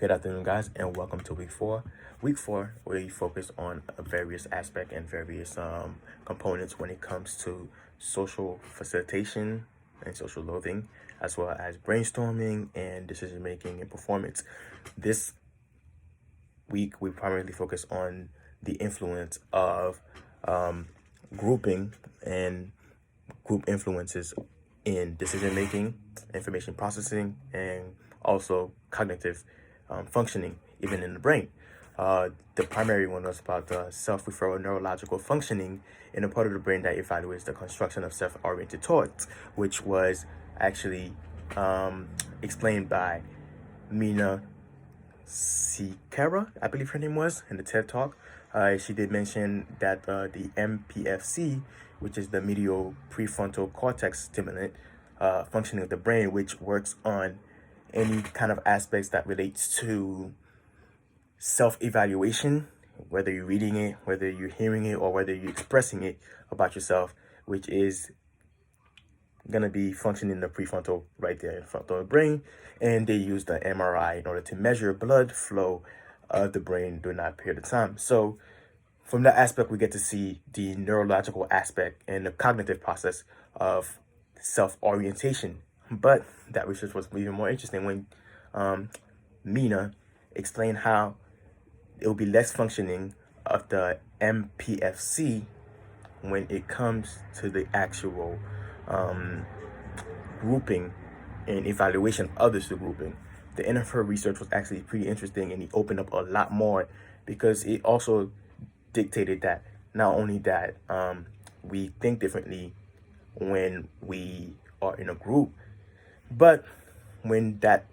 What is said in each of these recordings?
Good afternoon, guys, and welcome to week four. Week four, we focus on various aspects and various components when it comes to social facilitation and social loathing, as well as brainstorming and decision making and performance. This week, we primarily focus on the influence of grouping and group influences in decision making, information processing, and also cognitive functioning, even in the brain. The primary one was about the self-referral neurological functioning in a part of the brain that evaluates the construction of self-oriented thoughts, which was actually explained by Mina Sikera, I believe her name was, in the TED Talk. She did mention that the MPFC, which is the medial prefrontal cortex stimulant functioning of the brain, which works on any kind of aspects that relates to self-evaluation, whether you're reading it, whether you're hearing it, or whether you're expressing it about yourself, which is going to be functioning in the prefrontal right there in front of the brain. And they use the MRI in order to measure blood flow of the brain during that period of time. So from that aspect, we get to see the neurological aspect and the cognitive process of self-orientation. But that research was even more interesting when Mina explained how it will be less functioning of the MPFC when it comes to the actual grouping and evaluation of others to grouping. The end of her research was actually pretty interesting, and he opened up a lot more because it also dictated that not only that we think differently when we are in a group, but when that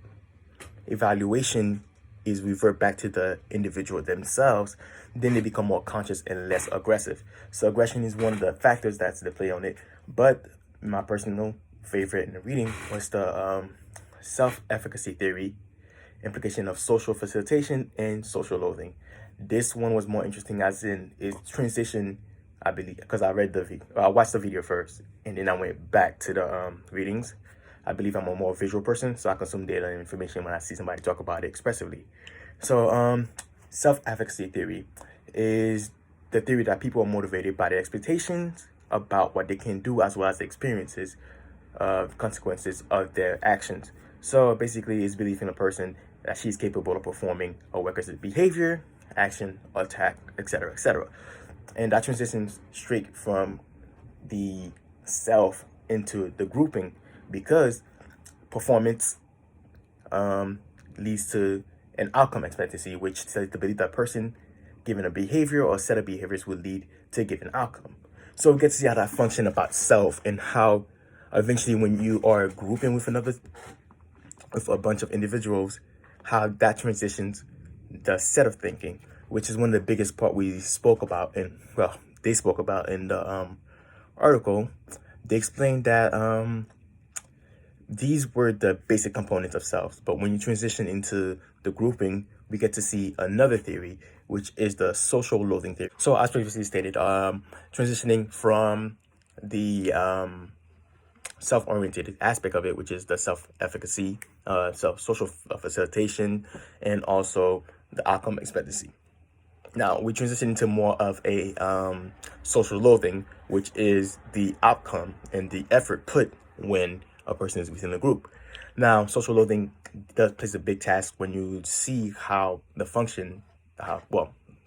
evaluation is revert back to the individual themselves, then they become more conscious and less aggressive. So aggression is one of the factors that's the play on it. But my personal favorite in the reading was the self-efficacy theory, implication of social facilitation and social loathing. This one was more interesting as in its transition, I believe, because I watched the video first and then I went back to the readings. I believe I'm a more visual person, so I consume data and information when I see somebody talk about it expressively. So self-efficacy theory is the theory that people are motivated by their expectations about what they can do as well as the experiences of consequences of their actions. So basically, it's belief in a person that she's capable of performing a requisite behavior, action, attack, etc., etc. And that transitions straight from the self into the grouping, because performance leads to an outcome expectancy, which says the belief that a person given a behavior or a set of behaviors will lead to a given outcome. So we get to see how that function about self and how eventually when you are grouping with a bunch of individuals, how that transitions the set of thinking, which is one of the biggest part we spoke about they spoke about in the article. They explained that these were the basic components of self, but when you transition into the grouping, we get to see another theory, which is the social loathing theory. So as previously stated, transitioning from the self-oriented aspect of it, which is the self-efficacy, social facilitation, and also the outcome expectancy. Now we transition into more of a social loathing, which is the outcome and the effort put when a person is within a group. Now, social loathing does plays a big task when you see how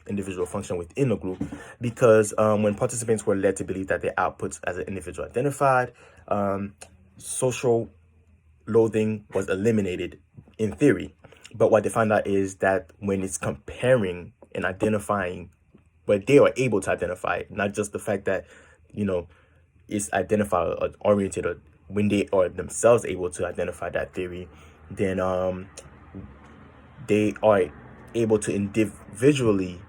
individual function within a group, because when participants were led to believe that their outputs as an individual identified, social loathing was eliminated in theory. But what they found out is that when it's comparing and identifying, but they are able to identify, not just the fact that, it's identified or oriented, or when they are themselves able to identify that theory, then they are able to individually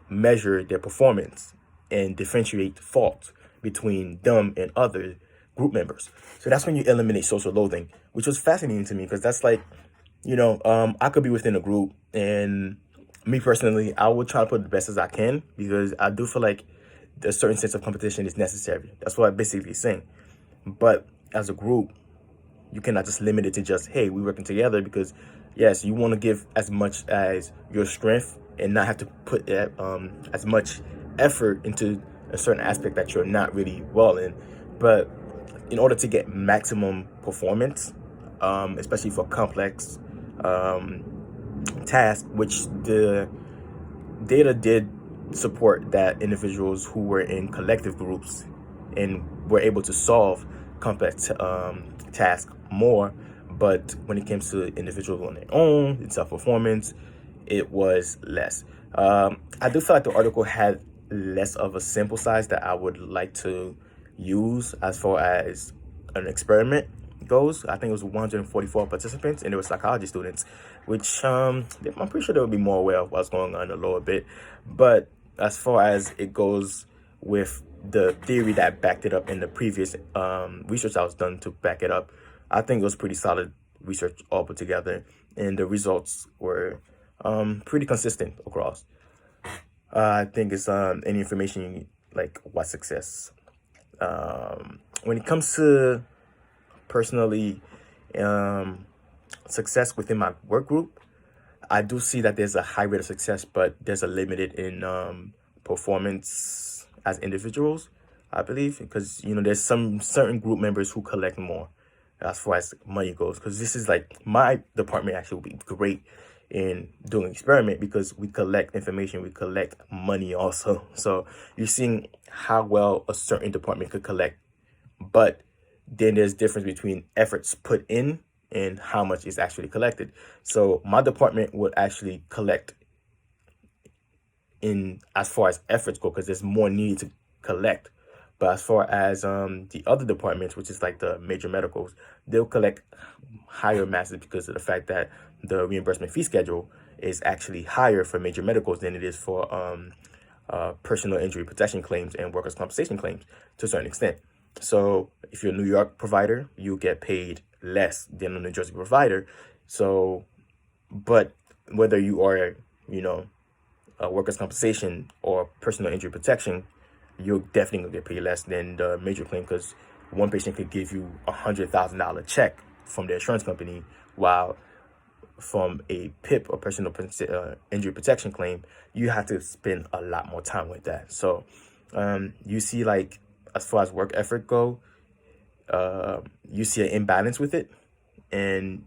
measure their performance and differentiate fault between them and other group members. So that's when you eliminate social loathing, which was fascinating to me, because that's like, I could be within a group, and me personally, I would try to put the best as I can, because I do feel like a certain sense of competition is necessary. That's what I'm basically saying. But as a group, you cannot just limit it to just, hey, we're working together, because yes, you want to give as much as your strength and not have to put as much effort into a certain aspect that you're not really well in. But in order to get maximum performance, especially for complex um, tasks, which the data did support that individuals who were in collective groups and were able to solve complex tasks more. But when it comes to individuals on their own and self-performance, it was less. I do feel like the article had less of a sample size that I would like to use as far as an experiment goes. I think it was 144 participants, and they were psychology students, which I'm pretty sure they would be more aware of what's going on a little bit. But as far as it goes with the theory that backed it up in the previous research that was done to back it up, I think it was pretty solid research all put together, and the results were pretty consistent across. I think it's any information you need, like what success. When it comes to personally success within my work group, I do see that there's a high rate of success, but there's a limited in performance as individuals, I believe, because there's some certain group members who collect more as far as money goes. Because this is like my department actually will be great in doing experiment because we collect information, we collect money also. So you're seeing how well a certain department could collect, but then there's difference between efforts put in and how much is actually collected. So my department would actually collect in as far as efforts go because there's more need to collect. But as far as the other departments, which is like the major medicals, they'll collect higher masses because of the fact that the reimbursement fee schedule is actually higher for major medicals than it is for personal injury protection claims and workers' compensation claims to a certain extent. So if you're a New York provider, you get paid less than a New Jersey provider. So, but whether you are, workers' compensation or personal injury protection, you're definitely gonna get paid less than the major claim because one patient could give you $100,000 check from the insurance company, while from a PIP or personal injury protection claim, you have to spend a lot more time with that. So you see, like, as far as work effort go, you see an imbalance with it, and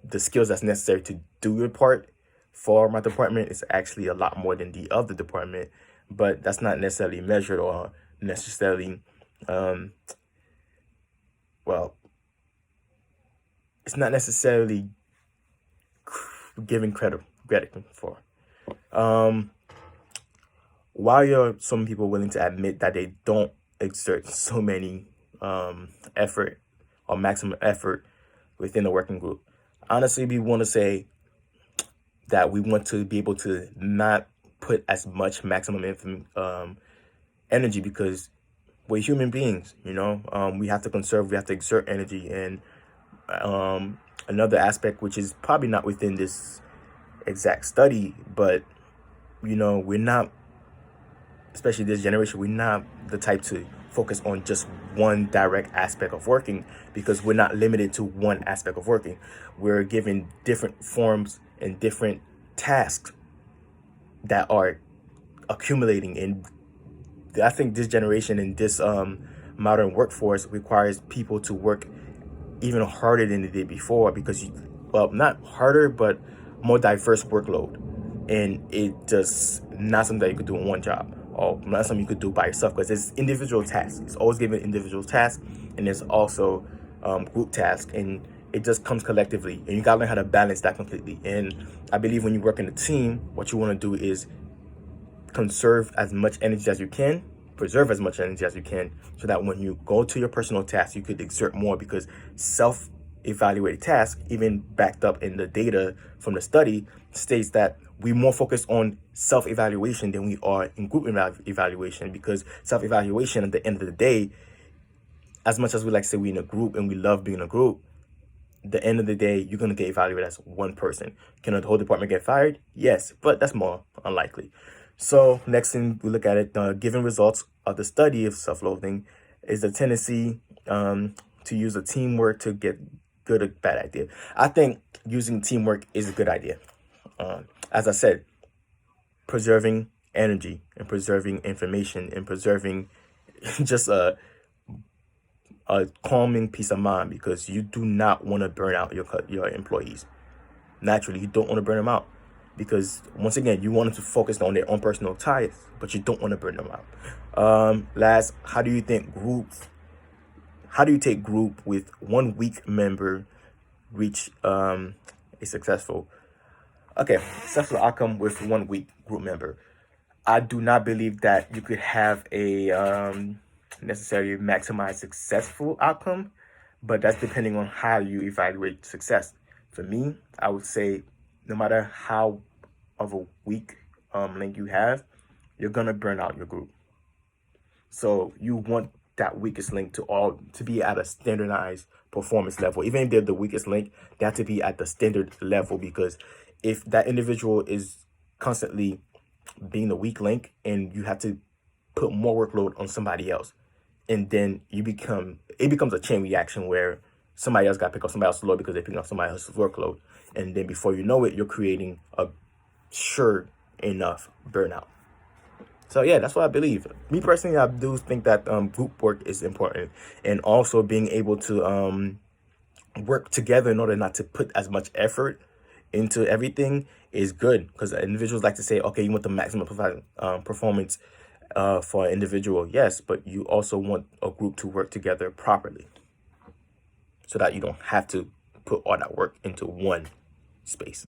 the skills that's necessary to do your part for my department is actually a lot more than the other department, but that's not necessarily measured or necessarily, well, it's not necessarily giving credit for. While some people willing to admit that they don't exert so many effort or maximum effort within the working group, honestly, we want to say that we want to be able to not put as much maximum energy because we're human beings, we have to conserve, we have to exert energy. And another aspect, which is probably not within this exact study, but we're not, especially this generation, we're not the type to focus on just one direct aspect of working because we're not limited to one aspect of working. We're given different forms and different tasks that are accumulating. And I think this generation and this modern workforce requires people to work even harder than they did before because, not harder, but more diverse workload. And it just not something that you could do in one job or not something you could do by yourself because it's individual tasks. It's always given individual tasks, and there's also group tasks, and it just comes collectively, and you gotta learn how to balance that completely. And I believe when you work in a team, what you want to do is conserve as much energy as you can, preserve as much energy as you can, so that when you go to your personal tasks, you could exert more because self-evaluated tasks, even backed up in the data from the study, states that we're more focused on self-evaluation than we are in group evaluation because self-evaluation at the end of the day, as much as we like to say we're in a group and we love being in a group, the end of the day, you're going to get evaluated as one person. Can the whole department get fired? Yes, but that's more unlikely. So next thing we look at it, given results of the study of self-loathing is the tendency to use a teamwork to get good or bad idea. I think using teamwork is a good idea. As I said, preserving energy and preserving information and preserving just a calming peace of mind, because you do not want to burn out your employees. Naturally, you don't want to burn them out, because once again, you want them to focus on their own personal ties, but you don't want to burn them out. Last, how do you take group with one weak member reach a successful outcome with one weak group member? I do not believe that you could have a necessarily maximize successful outcome, but that's depending on how you evaluate success. For me, I would say no matter how of a weak link you have, you're gonna burn out your group. So you want that weakest link to be at a standardized performance level. Even if they're the weakest link, they have to be at the standard level, because if that individual is constantly being the weak link and you have to put more workload on somebody else, and then it becomes a chain reaction where somebody else got to pick up somebody else's load because they pick up somebody else's workload, and then before you know it, you're creating a sure enough burnout. So yeah, that's what I believe. Me personally, I do think that group work is important, and also being able to work together in order not to put as much effort into everything is good, because individuals like to say, okay, you want the maximum performance for an individual, yes, but you also want a group to work together properly so that you don't have to put all that work into one space.